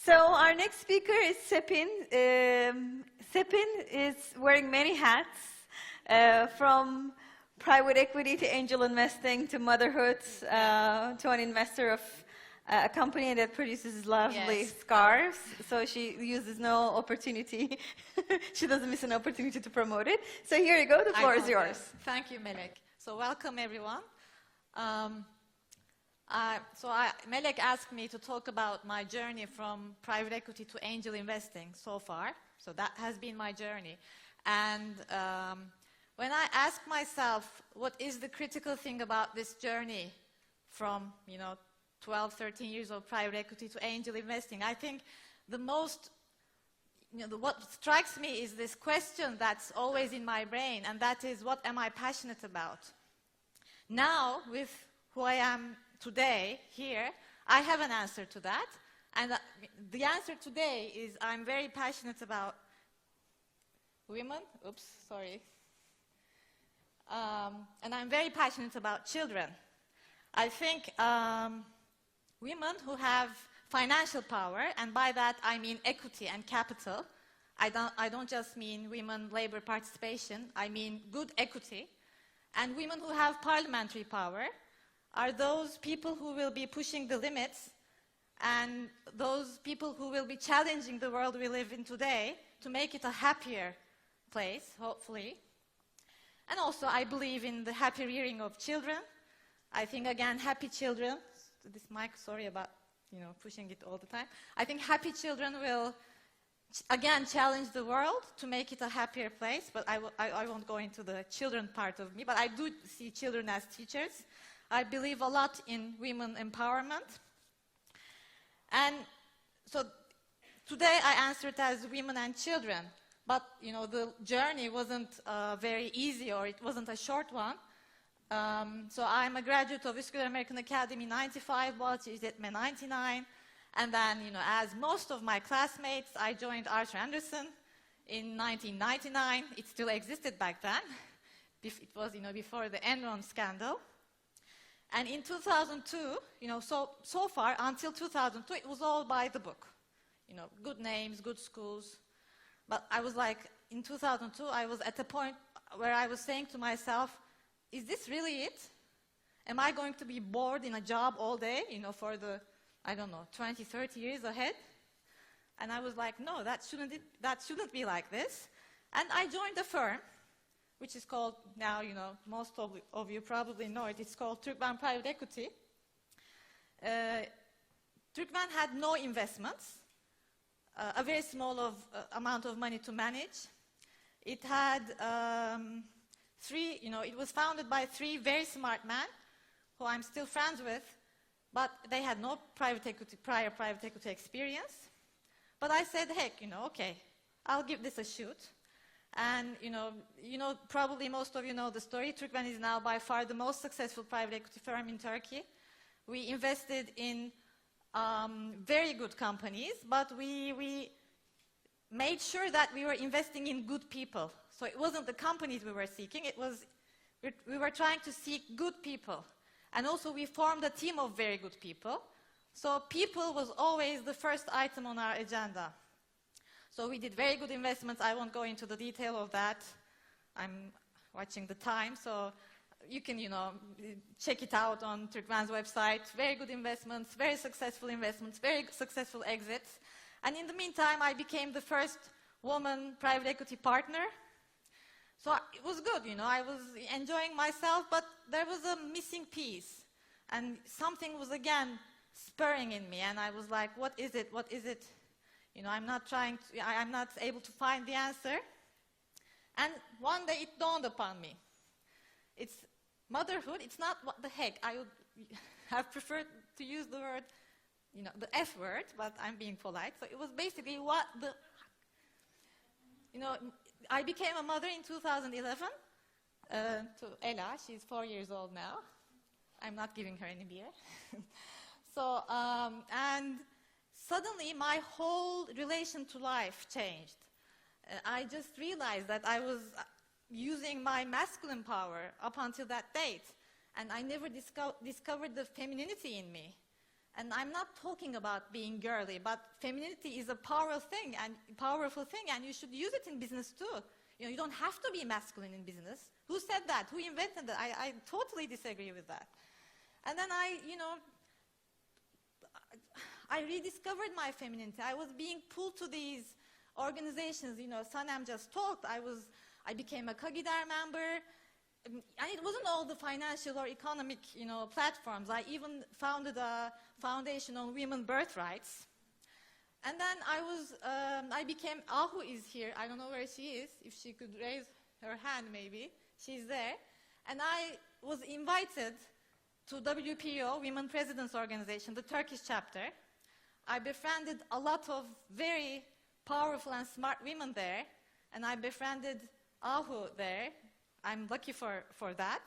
So our next speaker is Sepin. Sepin is wearing many hats, from private equity to angel investing to motherhood, to an investor of a company that produces lovely scarves. So she uses no opportunity. She doesn't miss an opportunity to promote it. So here you go. The floor is yours. Thank you, Melek. So welcome, everyone. Melek asked me to talk about my journey from private equity to angel investing so far. So that has been my journey. And when I ask myself, what is the critical thing about this journey from, 12, 13 years of private equity to angel investing, I think the most, what strikes me is this question that's always in my brain, and that is, what am I passionate about? Now, with who I am today, here, I have an answer to that. And the answer today is I'm very passionate about women. Oops, sorry. And I'm very passionate about children. I think women who have financial power, and by that I mean equity and capital. I don't just mean women labor participation. I mean good equity. And women who have parliamentary power are those people who will be pushing the limits, and those people who will be challenging the world we live in today to make it a happier place, hopefully. And also, I believe in the happy rearing of children. I think, again, happy children, this mic, sorry about, pushing it all the time. I think happy children will, again, challenge the world to make it a happier place, but I won't go into the children part of me, but I do see children as teachers. I believe a lot in women empowerment. And so today I answered as women and children, but the journey wasn't very easy, or it wasn't a short one. So I'm a graduate of Üsküdar American Academy 95, Boğaziçi İşletme 99, and then, as most of my classmates, I joined Arthur Andersen in 1999. It still existed back then. It was, before the Enron scandal. And in 2002, so far, until 2002, it was all by the book. Good names, good schools. But I was like, in 2002, I was at a point where I was saying to myself, is this really it? Am I going to be bored in a job all day, for the, 20, 30 years ahead? And I was like, no, that shouldn't be like this. And I joined a firm, which is called now, most of you probably know it. It's called Türkmen Private Equity. Türkmen had no investments, a very small amount of money to manage. It had it was founded by three very smart men, who I'm still friends with, but they had no prior private equity experience. But I said, heck, okay, I'll give this a shoot. And, probably most of you know the story. Türkmen is now by far the most successful private equity firm in Turkey. We invested in very good companies, but we made sure that we were investing in good people. So it wasn't the companies we were seeking, we were trying to seek good people. And also we formed a team of very good people. So people was always the first item on our agenda. So we did very good investments. I won't go into the detail of that. I'm watching the time, so you can, check it out on Türkmen's website. Very good investments, very successful exits. And in the meantime, I became the first woman private equity partner. So it was good, I was enjoying myself, but there was a missing piece. And something was, again, spurring in me. And I was like, what is it? What is it? I'm not able to find the answer. And one day it dawned upon me. It's motherhood. It's not what the heck. I would have preferred to use the word, the F word, but I'm being polite. So it was basically what I became a mother in 2011 to Ella. She's 4 years old now. I'm not giving her any beer. So, and suddenly my whole relation to life changed. I just realized that I was using my masculine power up until that date, and I never discovered the femininity in me. And I'm not talking about being girly, but femininity is a powerful thing, and you should use it in business too. You don't have to be masculine in business. Who said that? Who invented that? I totally disagree with that. And then I rediscovered my femininity. I was being pulled to these organizations. Sanem just talked. I became a Kagidar member. And it wasn't all the financial or economic, platforms. I even founded a foundation on women birthrights. And then I became, Ahu is here. I don't know where she is. If she could raise her hand, maybe. She's there. And I was invited to WPO, Women Presidents Organization, the Turkish chapter. I befriended a lot of very powerful and smart women there. And I befriended Ahu there. I'm lucky for that.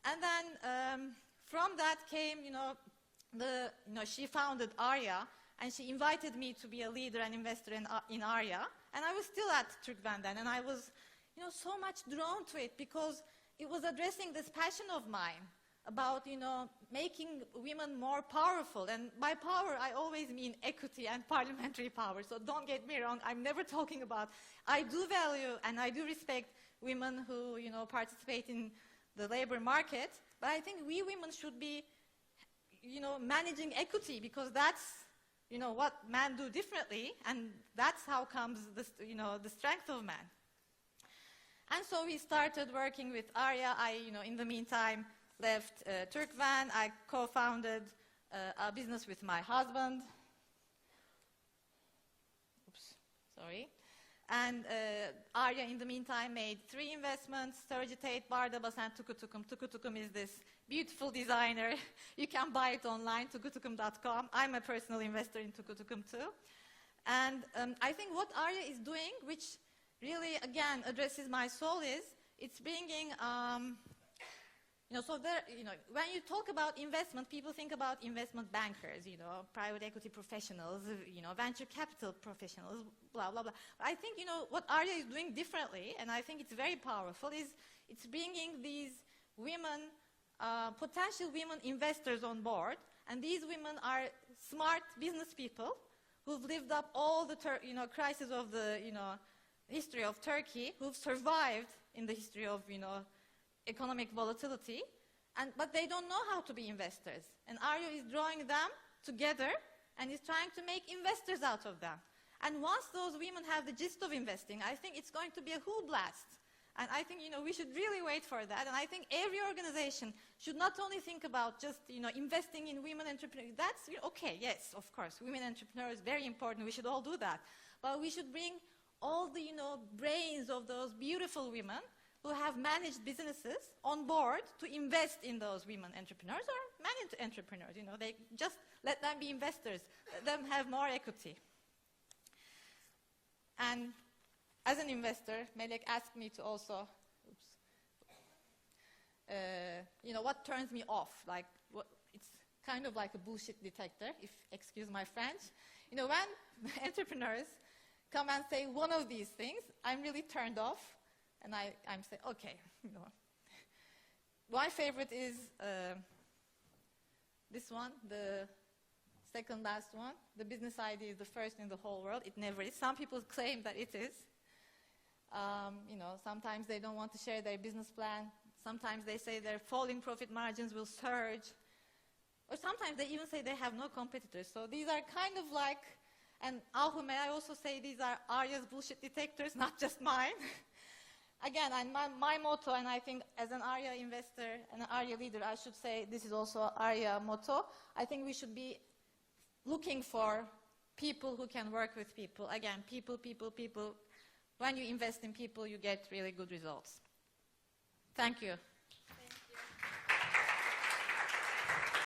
And then from that came, she founded Arya, and she invited me to be a leader and investor in Arya. And I was still at Turkmen then, and I was, so much drawn to it because it was addressing this passion of mine about, making women more powerful. And by power, I always mean equity and parliamentary power. So don't get me wrong, I'm never talking about, I do value and I do respect women who, participate in the labor market. But I think we women should be, managing equity because that's, what men do differently, and that's how comes the strength of men. And so we started working with Arya. In the meantime, left Turkvan. I co-founded a business with my husband. Oops, sorry. And Arya, in the meantime, made 3 investments: Surgitate, Bardabas, and Tukutukum. Tukutukum is this beautiful designer. You can buy it online, tukutukum.com. I'm a personal investor in Tukutukum too. And I think what Arya is doing, which really, again, addresses my soul, is it's bringing, when you talk about investment, people think about investment bankers, private equity professionals, venture capital professionals, blah, blah, blah. I think, what Arya is doing differently, and I think it's very powerful, is it's bringing these women, potential women investors on board, and these women are smart business people who've lived up all the, crises of the, history of Turkey, who've survived in the history of, economic volatility, but they don't know how to be investors. And Arya is drawing them together and is trying to make investors out of them. And once those women have the gist of investing, I think it's going to be a whole blast. And I think, we should really wait for that. And I think every organization should not only think about just, investing in women entrepreneurs. That's, okay, yes, of course, women entrepreneurs, very important. We should all do that. But we should bring all the, brains of those beautiful women who have managed businesses on board to invest in those women entrepreneurs or men entrepreneurs. They just let them be investors, let them have more equity. And as an investor, Melek asked me to also, what turns me off? It's kind of like a bullshit detector, if excuse my French. When entrepreneurs come and say one of these things, I'm really turned off. And I'm saying, okay, My favorite is this one, the second last one. The business idea is the first in the whole world. It never is. Some people claim that it is. Sometimes they don't want to share their business plan. Sometimes they say their falling profit margins will surge. Or sometimes they even say they have no competitors. So these are kind of like, and Ahu, may I also say these are Arya's bullshit detectors, not just mine. Again, and my motto, and I think as an Arya investor and an Arya leader, I should say this is also Arya motto. I think we should be looking for people who can work with people. Again, people. When you invest in people, you get really good results. Thank you.